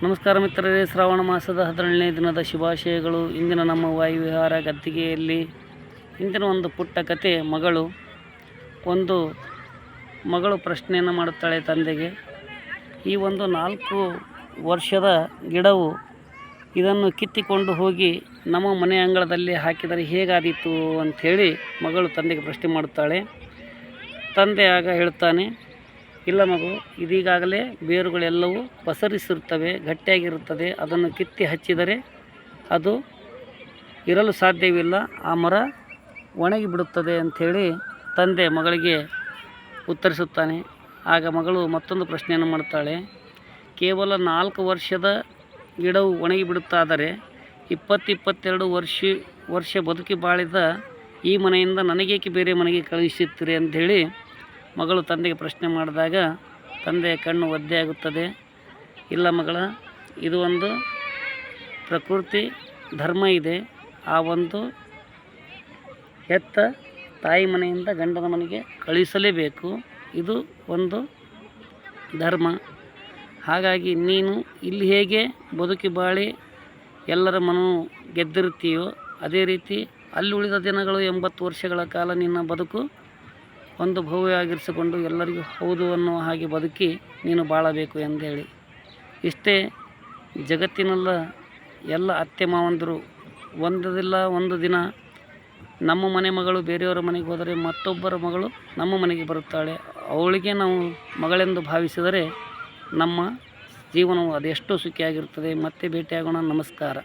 ನಮಸ್ಕಾರ ಮಿತ್ರರೇ, ಶ್ರಾವಣ ಮಾಸದ 17ನೇ ದಿನದ ಶುಭಾಶಯಗಳು. ಇಂದಿನ ನಮ್ಮ ವಾಯುವಿಹಾರ ಗದ್ದಿಗೆಯಲ್ಲಿ ಇಂದಿನ ಒಂದು ಪುಟ್ಟ ಕತೆ. ಮಗಳು ಪ್ರಶ್ನೆಯನ್ನು ಮಾಡುತ್ತಾಳೆ ತಂದೆಗೆ. ಈ ಒಂದು 4 ವರ್ಷದ ಗಿಡವು ಇದನ್ನು ಕಿತ್ತಿಕೊಂಡು ಹೋಗಿ ನಮ್ಮ ಮನೆ ಅಂಗಳದಲ್ಲಿ ಹಾಕಿದರೆ ಹೇಗಾದೀತು ಅಂಥೇಳಿ ಮಗಳು ತಂದೆಗೆ ಪ್ರಶ್ನೆ ಮಾಡುತ್ತಾಳೆ. ತಂದೆ ಆಗ ಹೇಳ್ತಾನೆ, ಇಲ್ಲ ಮಗು, ಇದೀಗಾಗಲೇ ಬೇರುಗಳೆಲ್ಲವೂ ಪಸರಿಸಿರುತ್ತವೆ, ಗಟ್ಟಿಯಾಗಿರುತ್ತದೆ. ಅದನ್ನು ಕಿತ್ತಿ ಹಚ್ಚಿದರೆ ಅದು ಇರಲು ಸಾಧ್ಯವಿಲ್ಲ, ಆ ಮರ ಒಣಗಿ ಬಿಡುತ್ತದೆ ಅಂಥೇಳಿ ತಂದೆ ಮಗಳಿಗೆ ಉತ್ತರಿಸುತ್ತಾನೆ. ಆಗ ಮಗಳು ಮತ್ತೊಂದು ಪ್ರಶ್ನೆಯನ್ನು ಮಾಡ್ತಾಳೆ. ಕೇವಲ 4 ವರ್ಷದ ಗಿಡವು ಒಣಗಿ ಬಿಡುತ್ತಾದರೆ 22 ವರ್ಷ ಬದುಕಿ ಬಾಳಿದ ಈ ಮನೆಯಿಂದ ನನಗೇಕೆ ಬೇರೆ ಮನೆಗೆ ಕಳುಹಿಸುತ್ತೀರಿ ಅಂಥೇಳಿ ಮಗಳು ತಂದೆಗೆ ಪ್ರಶ್ನೆ ಮಾಡಿದಾಗ ತಂದೆಯ ಕಣ್ಣು ಒದ್ದೆಯಾಗುತ್ತದೆ. ಇಲ್ಲ ಮಗಳ, ಇದು ಒಂದು ಪ್ರಕೃತಿ ಧರ್ಮ ಇದೆ. ಆ ಒಂದು ಹೆತ್ತ ತಾಯಿ ಮನೆಯಿಂದ ಗಂಡನ ಮನೆಗೆ ಕಳುಹಿಸಲೇಬೇಕು. ಇದು ಒಂದು ಧರ್ಮ. ಹಾಗಾಗಿ ನೀನು ಇಲ್ಲಿ ಹೇಗೆ ಬದುಕಿ ಬಾಳಿ ಎಲ್ಲರ ಮನವು ಗೆದ್ದಿರುತ್ತೀಯೋ ಅದೇ ರೀತಿ ಅಲ್ಲಿ ಉಳಿದ ದಿನಗಳು 80 ವರ್ಷಗಳ ಕಾಲ ನಿನ್ನ ಬದುಕು ಒಂದು ಭವ್ಯವಾಗಿರಿಸಿಕೊಂಡು ಎಲ್ಲರಿಗೂ ಹೌದು ಅನ್ನುವ ಹಾಗೆ ಬದುಕಿ ನೀನು ಬಾಳಬೇಕು ಎಂದೇಳಿ. ಇಷ್ಟೇ ಜಗತ್ತಿನೆಲ್ಲ ಎಲ್ಲ ಅತ್ತೆ ಮಾವಂದರು ಒಂದು ದಿನ ನಮ್ಮ ಮನೆ ಮಗಳು ಬೇರೆಯವರ ಮನೆಗೆ ಹೋದರೆ ಮತ್ತೊಬ್ಬರ ಮಗಳು ನಮ್ಮ ಮನೆಗೆ ಬರುತ್ತಾಳೆ. ಅವಳಿಗೆ ನಾವು ಮಗಳೆಂದು ಭಾವಿಸಿದರೆ ನಮ್ಮ ಜೀವನವು ಅದೆಷ್ಟೋ ಸುಖಿಯಾಗಿರುತ್ತದೆ. ಮತ್ತೆ ಭೇಟಿಯಾಗೋಣ. ನಮಸ್ಕಾರ.